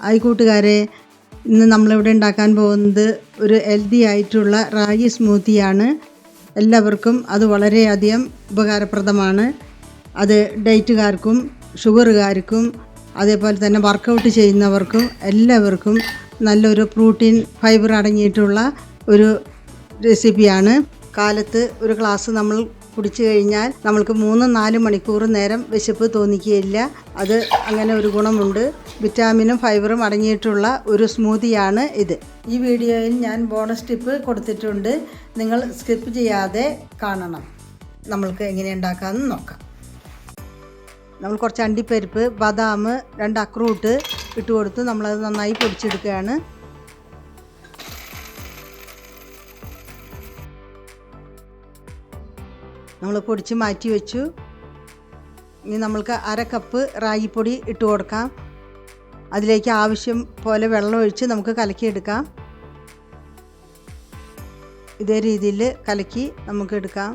Hi കൂട്ടുകാരെ, ഇന്ന് നമ്മളിവിടെ ഉണ്ടാക്കാൻ പോകുന്നത് ഒരു ഹെൽത്തി ആയിട്ടുള്ള റാഗി സ്മൂത്തിയാണ്. എല്ലാവർക്കും അത് വളരെയധികം ഉപകാരപ്രദമാണ്. അത് ഡയറ്റുകാർക്കും ഷുഗറുകാർക്കും അതേപോലെ തന്നെ വർക്കൗട്ട് ചെയ്യുന്നവർക്കും എല്ലാവർക്കും നല്ലൊരു പ്രോട്ടീൻ ഫൈബർ അടങ്ങിയിട്ടുള്ള ഒരു റെസിപ്പിയാണ്. കാലത്ത് ഒരു ഗ്ലാസ് നമ്മൾ കുടിച്ചു കഴിഞ്ഞാൽ നമ്മൾക്ക് 3-4 മണിക്കൂർ നേരം വിശപ്പ് തോന്നിക്കുകയില്ല. അത് അങ്ങനെ ഒരു ഗുണമുണ്ട്. വിറ്റാമിനും ഫൈബറും അടങ്ങിയിട്ടുള്ള ഒരു സ്മൂത്തിയാണ് ഇത്. ഈ വീഡിയോയിൽ ഞാൻ ബോണസ് ടിപ്പ് കൊടുത്തിട്ടുണ്ട്. നിങ്ങൾ സ്കിപ്പ് ചെയ്യാതെ കാണണം. നമ്മൾക്ക് എങ്ങനെ ഉണ്ടാക്കാമെന്ന് നോക്കാം. നമ്മൾ കുറച്ച് അണ്ടിപ്പരിപ്പ്, ബദാം, 2 അക്രൂട്ട് ഇട്ട് കൊടുത്ത് നമ്മളത് നന്നായി പൊടിച്ചെടുക്കുകയാണ്. നമ്മൾ പൊടിച്ച് മാറ്റി വെച്ചു. ഇനി നമ്മൾക്ക് 1/2 കപ്പ് റാഗിപ്പൊടി ഇട്ട് കൊടുക്കാം. അതിലേക്ക് ആവശ്യം പോലെ വെള്ളം ഒഴിച്ച് നമുക്ക് കലക്കിയെടുക്കാം. ഇതേ രീതിയിൽ കലക്കി നമുക്ക് എടുക്കാം.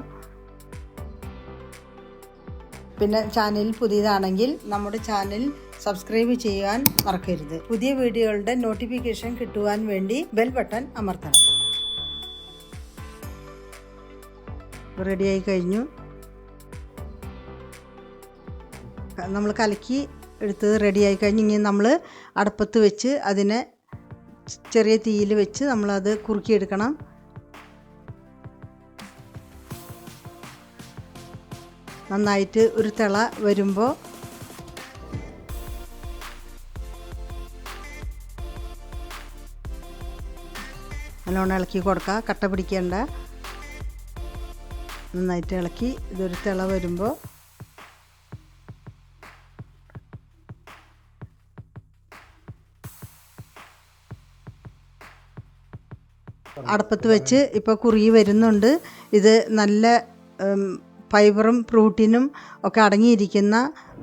പിന്നെ ചാനൽ പുതിയതാണെങ്കിൽ നമ്മുടെ ചാനൽ സബ്സ്ക്രൈബ് ചെയ്യാൻ മറക്കരുത്. പുതിയ വീഡിയോകളുടെ നോട്ടിഫിക്കേഷൻ കിട്ടുവാൻ വേണ്ടി ബെൽ ബട്ടൺ അമർത്തണം. റെഡിയായി കഴിഞ്ഞു. നമ്മൾ കലക്കി എടുത്തത് റെഡിയായി കഴിഞ്ഞ് ഇനി നമ്മൾ അടുപ്പത്ത് വെച്ച് അതിനെ ചെറിയ തീയിൽ വെച്ച് നമ്മളത് കുറുക്കിയെടുക്കണം. നന്നായിട്ട് ഒരു തിള വരുമ്പോൾ നല്ലോണം ഇളക്കി കൊടുക്കുക. കട്ട പിടിക്കേണ്ട. നന്നായിട്ട് ഇളക്കി ഇതൊരു തിള വരുമ്പോൾ അടുപ്പത്ത് വെച്ച് ഇപ്പോൾ കുറുകി വരുന്നുണ്ട്. ഇത് നല്ല ഫൈബറും പ്രോട്ടീനും ഒക്കെ അടങ്ങിയിരിക്കുന്ന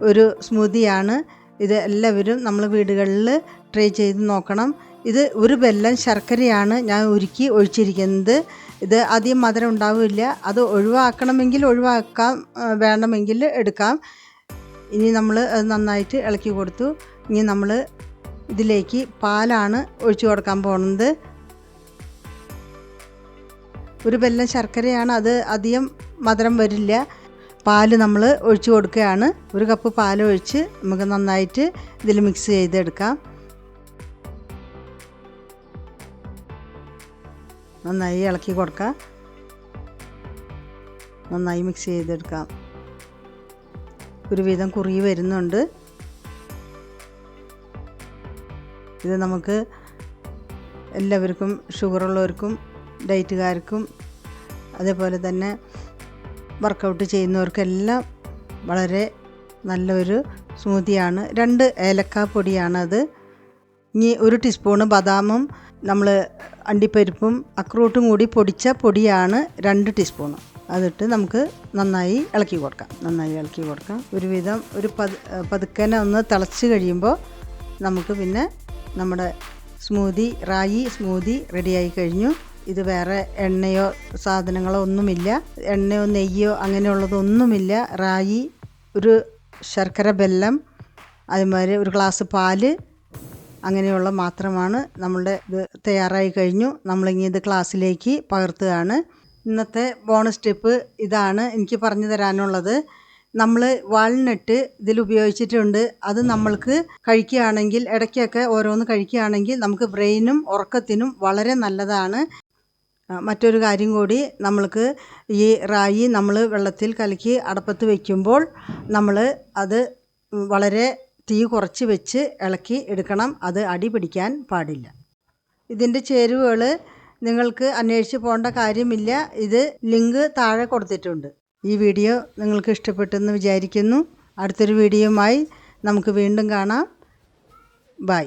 ഒരു സ്മൂത്തിയാണ്. ഇത് എല്ലാവരും നമ്മൾ വീടുകളിൽ ട്രൈ ചെയ്ത് നോക്കണം. ഇത് ഒരു ബെല്ലം ശർക്കരയാണ് ഞാൻ ഉരുക്കി ഒഴിച്ചിരിക്കുന്നത്. ഇത് അധികം മധുരം ഉണ്ടാവില്ല. അത് ഒഴിവാക്കണമെങ്കിൽ ഒഴിവാക്കാം, വേണമെങ്കിൽ എടുക്കാം. ഇനി നമ്മൾ അത് നന്നായിട്ട് ഇളക്കി കൊടുത്തു. ഇനി നമ്മൾ ഇതിലേക്ക് പാലാണ് ഒഴിച്ചു കൊടുക്കാൻ പോകുന്നത്. ഒരു ബെല്ലം ശർക്കരയാണ്, അത് അധികം മധുരം വരില്ല. പാല് നമ്മൾ ഒഴിച്ചു കൊടുക്കുകയാണ്. 1 കപ്പ് പാൽ ഒഴിച്ച് നമുക്ക് നന്നായിട്ട് ഇതിൽ മിക്സ് ചെയ്തെടുക്കാം. നന്നായി ഇളക്കി കൊടുക്കാം. നന്നായി മിക്സ് ചെയ്തെടുക്കാം. ഒരുവിധം കുറുകി വരുന്നുണ്ട്. ഇത് നമുക്ക് എല്ലാവർക്കും, ഷുഗറുള്ളവർക്കും ഡയറ്റുകാർക്കും അതേപോലെ തന്നെ വർക്കൗട്ട് ചെയ്യുന്നവർക്കെല്ലാം വളരെ നല്ലൊരു സ്മൂത്തിയാണ്. 2 ഏലക്ക പൊടിയാണത്. ഇനി 1 ടീസ്പൂണ് ബദാമും നമ്മൾ അണ്ടിപ്പരിപ്പും അക്രൂട്ടും കൂടി പൊടിച്ച പൊടിയാണ് 2 ടീസ്പൂണ്. അതിട്ട് നമുക്ക് നന്നായി ഇളക്കി കൊടുക്കാം. ഒരുവിധം ഒരു പതുക്കനെ ഒന്ന് തിളച്ച് കഴിയുമ്പോൾ നമുക്ക് പിന്നെ നമ്മുടെ റാഗി സ്മൂത്തി റെഡിയായി കഴിഞ്ഞു. ഇത് വേറെ എണ്ണയോ സാധനങ്ങളോ ഒന്നുമില്ല. എണ്ണയോ നെയ്യോ അങ്ങനെയുള്ളതൊന്നുമില്ല. റാഗി, ഒരു ശർക്കര, ബെല്ലം, അതുമാതിരി 1 ഗ്ലാസ് പാല്, അങ്ങനെയുള്ള മാത്രമാണ്. നമ്മളുടെ ഇത് തയ്യാറായി കഴിഞ്ഞു. നമ്മളിനി ഇത് ഗ്ലാസ്സിലേക്ക് പകർത്തുകയാണ്. ഇന്നത്തെ ബോണസ് ടിപ്പ് ഇതാണ് എനിക്ക് പറഞ്ഞു തരാനുള്ളത്. നമ്മൾ വാൾനട്ട് ഇതിൽ ഉപയോഗിച്ചിട്ടുണ്ട്. അത് നമ്മൾക്ക് കഴിക്കുകയാണെങ്കിൽ, ഇടയ്ക്കൊക്കെ ഓരോന്ന് കഴിക്കുകയാണെങ്കിൽ നമുക്ക് ബ്രെയിനും ഉറക്കത്തിനും വളരെ നല്ലതാണ്. മറ്റൊരു കാര്യം കൂടി, നമ്മൾക്ക് ഈ റാഗി നമ്മൾ വെള്ളത്തിൽ കലക്കി അടുപ്പത്ത് വയ്ക്കുമ്പോൾ നമ്മൾ അത് വളരെ തീ കുറച്ച് വെച്ച് ഇളക്കി എടുക്കണം. അത് അടി പിടിക്കാൻ പാടില്ല. ഇതിൻ്റെ ചേരുവകൾ നിങ്ങൾക്ക് അന്വേഷിച്ച് പോകേണ്ട കാര്യമില്ല. ഇത് ലിങ്ക് താഴെ കൊടുത്തിട്ടുണ്ട്. ഈ വീഡിയോ നിങ്ങൾക്ക് ഇഷ്ടപ്പെട്ടെന്ന് വിചാരിക്കുന്നു. അടുത്തൊരു വീഡിയോയുമായി നമുക്ക് വീണ്ടും കാണാം. ബൈ.